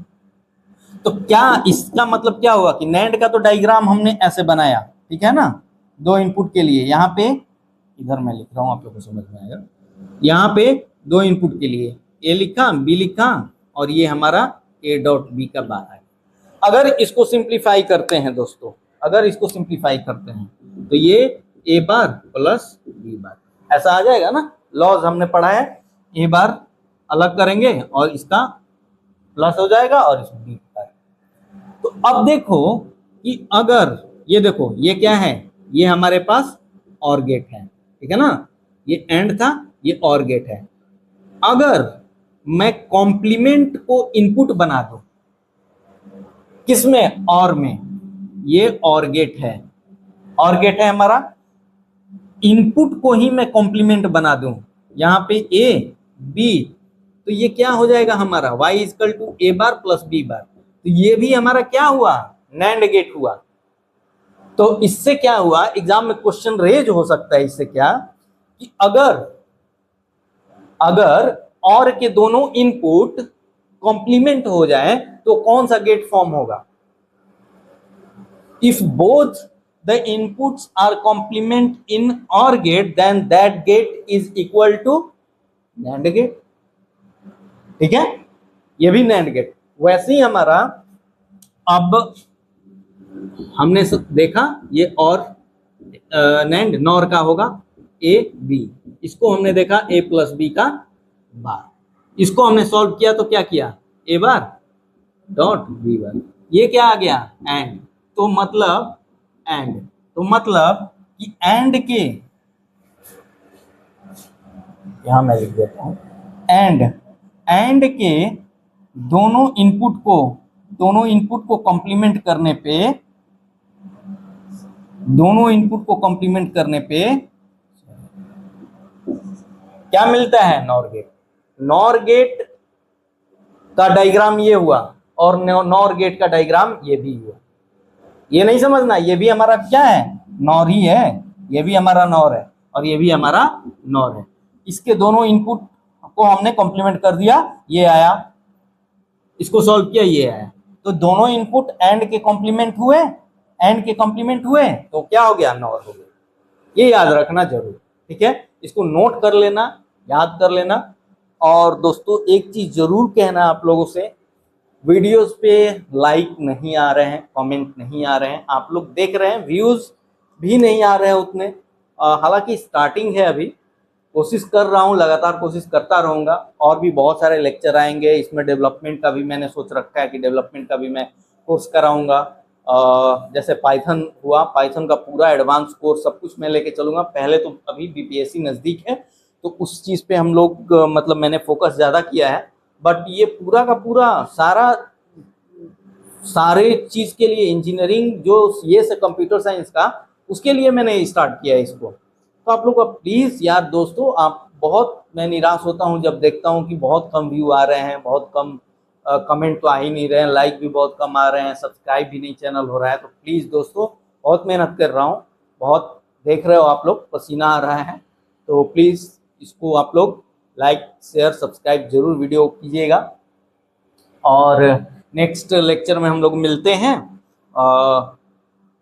A: तो क्या इसका मतलब क्या हुआ कि नैंड का तो डायग्राम हमने ऐसे बनाया, ठीक है ना, 2 इनपुट के लिए। यहाँ पे, इधर मैं लिख रहा हूँ आप लोगों को समझ में आएगा, यहाँ पे दो इनपुट के लिए, ए लिखा, बी लिखा, और ये हमारा ए डॉट बी का बार है। अगर इसको सिंप्लीफाई करते हैं दोस्तों, अगर इसको सिंप्लीफाई करते हैं तो ये ए बार प्लस बी बार ऐसा आ जाएगा ना। लॉज हमने पढ़ा है, ए बार अलग करेंगे और इसका प्लस हो जाएगा और इस बी बार। तो अब देखो कि अगर ये देखो ये क्या है, ये हमारे पास और गेट है, ठीक है ना, ये एंड था, ये और गेट है। अगर मैं कॉम्प्लीमेंट को इनपुट बना दूं, किसमें, और में, ये और गेट है, और गेट है हमारा, इनपुट को ही मैं कॉम्प्लीमेंट बना दूं, यहां पे ए बी, तो ये क्या हो जाएगा हमारा y equal to A bar plus B bar. तो ये भी हमारा क्या हुआ, नैंड गेट हुआ। तो इससे क्या हुआ, एग्जाम में क्वेश्चन रेज हो सकता है इससे क्या, कि अगर और के दोनों इनपुट कॉम्प्लीमेंट हो जाए तो कौन सा गेट फॉर्म होगा। If both the inputs are complement in OR gate then that gate is equal to NAND gate, ठीक है, ये भी नैंड गेट। वैसे ही हमारा अब हमने देखा ये और नैंड नॉर का होगा ए बी, इसको हमने देखा ए प्लस बी का बार, इसको हमने सॉल्व किया तो क्या किया, ए बार डॉट बी बार, ये क्या आ गया एंड। तो मतलब कि एंड के, यहां मैं लिख देता हूं, एंड के दोनों इनपुट को कॉम्प्लीमेंट करने पे क्या मिलता है, नॉर गेट। नॉर गेट का डायग्राम ये हुआ और नॉर गेट का डायग्राम ये भी हुआ। ये नहीं समझना, ये भी हमारा क्या है, नॉर ही है, ये भी हमारा नॉर है और ये भी हमारा नॉर है। इसके दोनों इनपुट को हमने कॉम्प्लीमेंट कर दिया, ये आया, इसको सॉल्व किया, ये आया। तो दोनों इनपुट एंड के कॉम्प्लीमेंट हुए तो क्या हो गया, नॉर हो गया। ये याद रखना जरूर, ठीक है, इसको नोट कर लेना, याद कर लेना। और दोस्तों एक चीज जरूर कहना आप लोगों से, वीडियोस पे लाइक नहीं आ रहे हैं, कमेंट नहीं आ रहे हैं, आप लोग देख रहे हैं, व्यूज भी नहीं आ रहे हैं उतने। हालांकि स्टार्टिंग है अभी, कोशिश कर रहा हूँ, लगातार कोशिश करता रहूँगा। और भी बहुत सारे लेक्चर आएंगे, इसमें डेवलपमेंट का भी मैंने सोच रखा है कि डेवलपमेंट का भी मैं कोर्स कराऊंगा। जैसे पाइथन हुआ, पाइथन का पूरा एडवांस कोर्स सब कुछ मैं लेके चलूंगा। पहले तो अभी बीपीएससी नज़दीक है तो उस चीज़ पे हम लोग मतलब मैंने फोकस ज़्यादा किया है। बट ये पूरा का पूरा सारे चीज़ के लिए, इंजीनियरिंग जो ये से कंप्यूटर साइंस का, उसके लिए मैंने स्टार्ट किया है इसको। तो आप लोग प्लीज़ यार दोस्तों, मैं निराश होता हूँ जब देखता हूँ कि बहुत कम व्यू आ रहे हैं, बहुत कम कमेंट तो आ ही नहीं रहे हैं, लाइक भी बहुत कम आ रहे हैं, सब्सक्राइब भी नहीं चैनल हो रहा है। तो प्लीज़ दोस्तों, बहुत मेहनत कर रहा हूँ, बहुत देख रहे हो आप लोग, पसीना आ रहा है, तो प्लीज़ इसको आप लोग लाइक शेयर सब्सक्राइब जरूर वीडियो कीजिएगा। और नेक्स्ट लेक्चर में हम लोग मिलते हैं।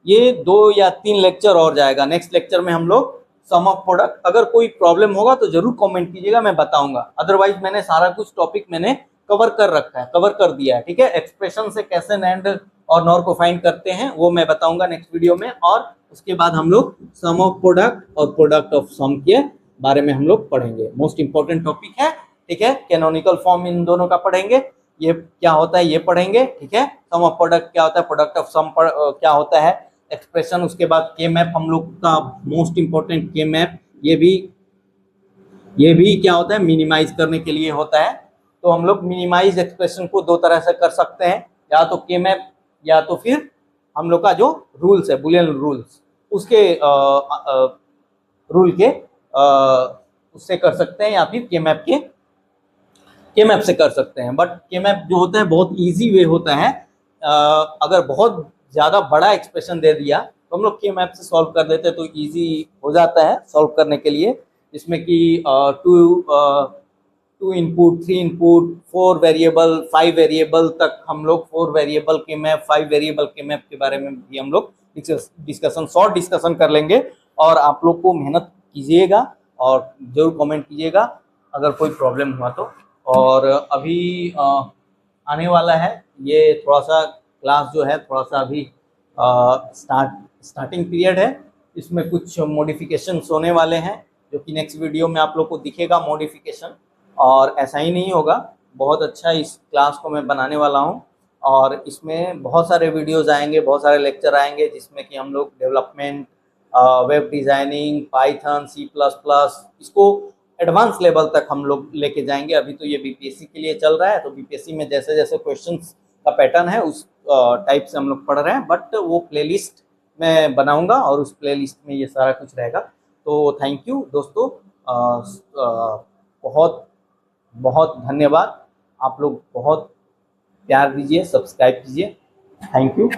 A: ये 2 या 3 लेक्चर और जाएगा। नेक्स्ट लेक्चर में हम लोग सम ऑफ प्रोडक्ट, अगर कोई प्रॉब्लम होगा तो जरूर कमेंट कीजिएगा, मैं बताऊंगा। अदरवाइज मैंने सारा कुछ टॉपिक मैंने कवर कर रखा है, कवर कर दिया है, ठीक है। एक्सप्रेशन से कैसे नैंड और नॉर को फाइंड करते हैं वो मैं बताऊंगा नेक्स्ट वीडियो में। और उसके बाद हम लोग सम ऑफ प्रोडक्ट और प्रोडक्ट ऑफ सम के बारे में हम लोग पढ़ेंगे। मोस्ट इंपॉर्टेंट टॉपिक है, ठीक है। कैनोनिकल फॉर्म इन दोनों का पढ़ेंगे, ये क्या होता है ये पढ़ेंगे, ठीक है। सम ऑफ प्रोडक्ट क्या होता है, प्रोडक्ट ऑफ सम क्या होता है, एक्सप्रेशन। उसके बाद के मैप हम लोग का मोस्ट इंपॉर्टेंट के मैप, ये भी क्या होता है, मिनिमाइज करने के लिए होता है। तो हम लोग मिनिमाइज एक्सप्रेशन को 2 तरह से कर सकते हैं, या तो के मैप या तो फिर हम लोग का जो रूल्स है, बुलियन रूल्स, उसके रूल के उससे कर सकते हैं, या फिर के मैप से कर सकते हैं। बट के मैप जो होता है बहुत इजी वे होता है। अगर बहुत ज़्यादा बड़ा एक्सप्रेशन दे दिया तो हम लोग के मैप से सॉल्व कर देते हैं, तो इजी हो जाता है सॉल्व करने के लिए। जिसमें कि 2 इनपुट, 3 इनपुट, 4 वेरिएबल, 5 वेरिएबल तक हम लोग 4 वेरिएबल के मैप, 5 वेरिएबल के मैप के बारे में भी हम लोग शॉर्ट डिस्कशन कर लेंगे। और आप लोग को मेहनत कीजिएगा और जरूर कमेंट कीजिएगा। अगर कोई प्रॉब्लम हुआ तो। और अभी आने वाला है ये थोड़ा सा क्लास जो है, थोड़ा सा अभी स्टार्टिंग पीरियड है, इसमें कुछ मॉडिफिकेशंस होने वाले हैं जो कि नेक्स्ट वीडियो में आप लोग को दिखेगा मॉडिफिकेशन। और ऐसा ही नहीं होगा, बहुत अच्छा इस क्लास को मैं बनाने वाला हूँ और इसमें बहुत सारे वीडियोस आएंगे, बहुत सारे लेक्चर आएंगे जिसमें कि हम लोग development, web designing, Python, C++, इसको एडवांस लेवल तक हम लोग लेके जाएंगे। अभी तो ये बीपीएससी के लिए चल रहा है, तो बीपीएससी में जैसे जैसे क्वेश्चंस का पैटर्न है उस टाइप से हम लोग पढ़ रहे हैं, बट वो प्लेलिस्ट मैं बनाऊंगा और उस प्लेलिस्ट में ये सारा कुछ रहेगा। तो थैंक यू दोस्तों, बहुत बहुत धन्यवाद। आप लोग बहुत प्यार दीजिए, सब्सक्राइब कीजिए। Thank you.